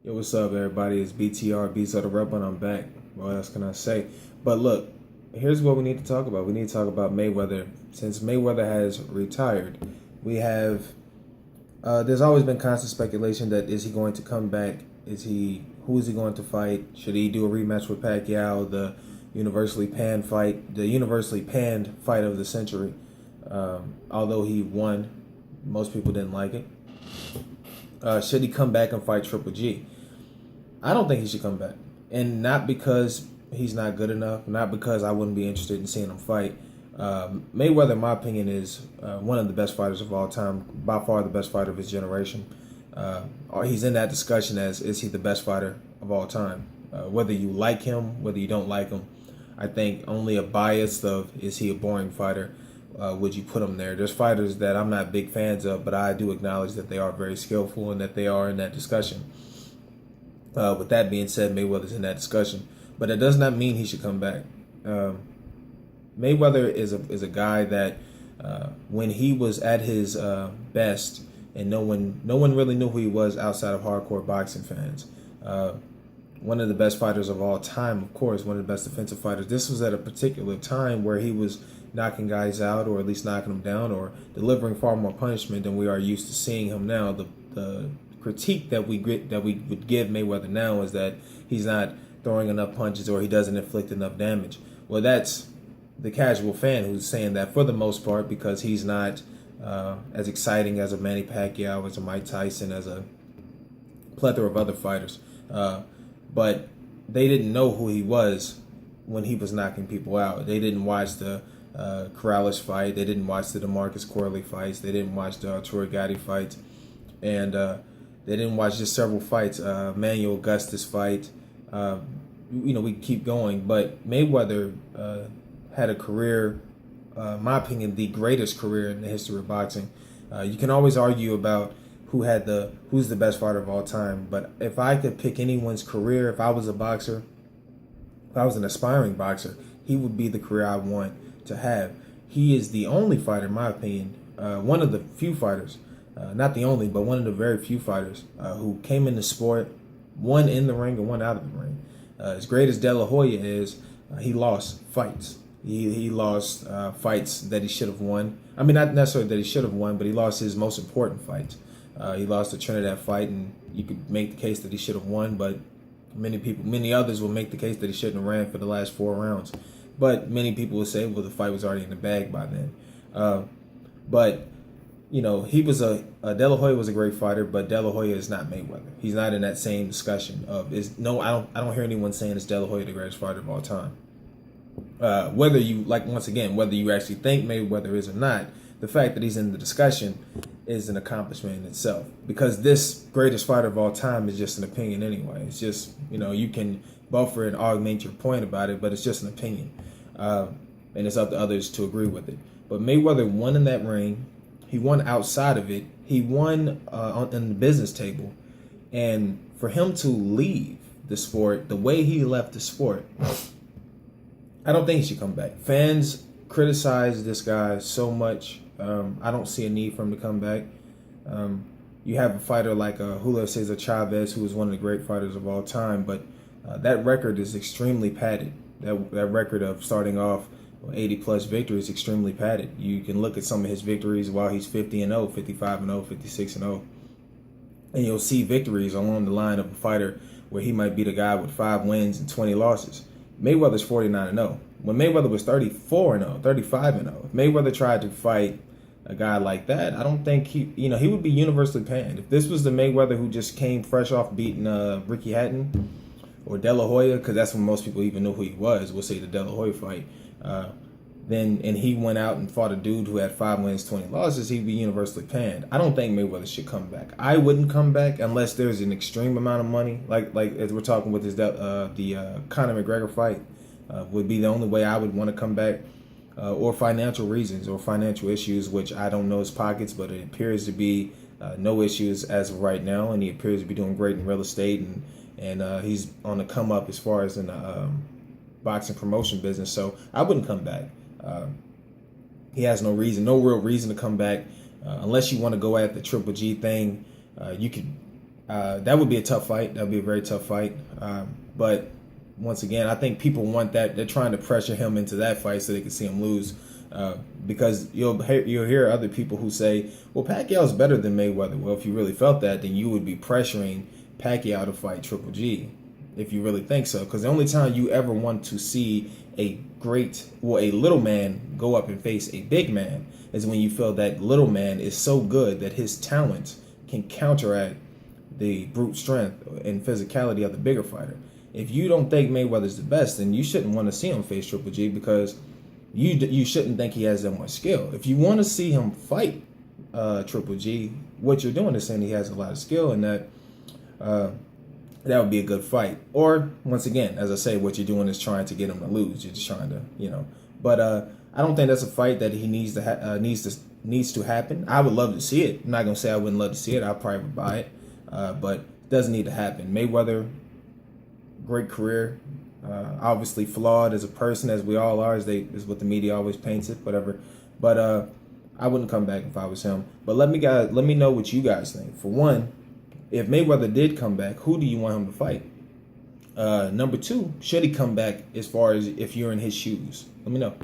Yo, what's up, everybody? It's BTR, Beats of the Rebel, and I'm back. What else can I say? But look, here's what we need to talk about. We need to talk about Mayweather. Since Mayweather has retired, we have, there's always been constant speculation that is he going to come back? Who is he going to fight? Should he do a rematch with Pacquiao, the universally panned fight of the century? Although he won, most people didn't like it. Should he come back and fight Triple G? I don't think he should come back. And not because he's not good enough, not because I wouldn't be interested in seeing him fight. Mayweather, in my opinion, is one of the best fighters of all time, by far the best fighter of his generation. He's in that discussion as, is he the best fighter of all time? Whether you like him, whether you don't like him, I think only a bias of, is he a boring fighter, would you put him there? There's fighters that I'm not big fans of, but I do acknowledge that they are very skillful and that they are in that discussion. With that being said, Mayweather's in that discussion, but it does not mean he should come back. Mayweather is a guy that when he was at his best, and no one really knew who he was outside of hardcore boxing fans. One of the best fighters of all time, of course, one of the best defensive fighters. This was at a particular time where he was knocking guys out, or at least knocking them down, or delivering far more punishment than we are used to seeing him now. The critique that we would give Mayweather now is that he's not throwing enough punches or he doesn't inflict enough damage. Well, that's the casual fan who's saying that for the most part, because he's not as exciting as a Manny Pacquiao, as a Mike Tyson, as a plethora of other fighters. But they didn't know who he was when he was knocking people out. They didn't watch the Corrales fight. They didn't watch the DeMarcus Corley fights. They didn't watch the Troy Gotti fight. And they didn't watch just several fights. Manuel Augustus fight. We keep going. But Mayweather had a career, in my opinion, the greatest career in the history of boxing. You can always argue about who's the best fighter of all time. But if I could pick anyone's career, if I was a boxer, if I was an aspiring boxer, he would be the career I want to have. He is the only fighter, in my opinion, one of the few fighters, not the only, but one of the very few fighters who came in the sport, one in the ring and one out of the ring. As great as De La Hoya is, he lost fights. He lost fights that he should have won. I mean, not necessarily that he should have won, but he lost his most important fights. He lost the Trinidad fight, and you could make the case that he should have won, but many others will make the case that he shouldn't have ran for the last 4 rounds. But many people will say, well, the fight was already in the bag by then. But he was De La Hoya was a great fighter, but De La Hoya is not Mayweather. He's not in that same discussion of I don't hear anyone saying it's De La Hoya the greatest fighter of all time. Whether you whether you actually think Mayweather is or not, the fact that he's in the discussion is an accomplishment in itself. Because this greatest fighter of all time is just an opinion anyway. It's just you can buffer and augment your point about it, but it's just an opinion, and it's up to others to agree with it. But Mayweather won in that ring. He won outside of it. He won on the business table, and for him to leave the sport the way he left the sport, I don't think he should come back. Fans criticize this guy so much. I don't see a need for him to come back. You have a fighter like Julio Cesar Chavez, who is one of the great fighters of all time, but that record is extremely padded. That record of starting off 80-plus victories is extremely padded. You can look at some of his victories while he's 50-0, 55-0, 56-0, and you'll see victories along the line of a fighter where he might beat a guy with 5 wins and 20 losses. Mayweather's 49-0. When Mayweather was 34-0, 35-0, if Mayweather tried to fight a guy like that, I don't think he would be universally panned. If this was the Mayweather who just came fresh off beating Ricky Hatton or De La Hoya, because that's when most people even knew who he was, we'll say the De La Hoya fight, and he went out and fought a dude who had 5 wins, 20 losses, he'd be universally panned. I don't think Mayweather should come back. I wouldn't come back unless there's an extreme amount of money, like as we're talking with this the Conor McGregor fight. Would be the only way I would want to come back, or financial reasons or financial issues, which I don't know his pockets, but it appears to be no issues as of right now, and he appears to be doing great in real estate, and he's on the come up as far as in the boxing promotion business. So I wouldn't come back. He has no real reason to come back, unless you want to go at the Triple G thing. You could That would be a tough fight. That would be a very tough fight. But once again, I think people want that. They're trying to pressure him into that fight so they can see him lose. Because you'll hear other people who say, well, Pacquiao's better than Mayweather. Well, if you really felt that, then you would be pressuring Pacquiao to fight Triple G, if you really think so. Because the only time you ever want to see a little man go up and face a big man is when you feel that little man is so good that his talent can counteract the brute strength and physicality of the bigger fighter. If you don't think Mayweather's the best, then you shouldn't want to see him face Triple G, because you shouldn't think he has that much skill. If you want to see him fight Triple G, what you're doing is saying he has a lot of skill, and that would be a good fight. Or once again, as I say, what you're doing is trying to get him to lose. You're just trying to, But I don't think that's a fight that he needs to happen. I would love to see it. I'm not gonna say I wouldn't love to see it. I probably would buy it, but it doesn't need to happen. Mayweather, great career. Obviously flawed as a person, as we all are, is what the media always paints it, whatever. But I wouldn't come back if I was him. But let me know what you guys think. For one, if Mayweather did come back, who do you want him to fight? Number two, should he come back, as far as if you're in his shoes? Let me know.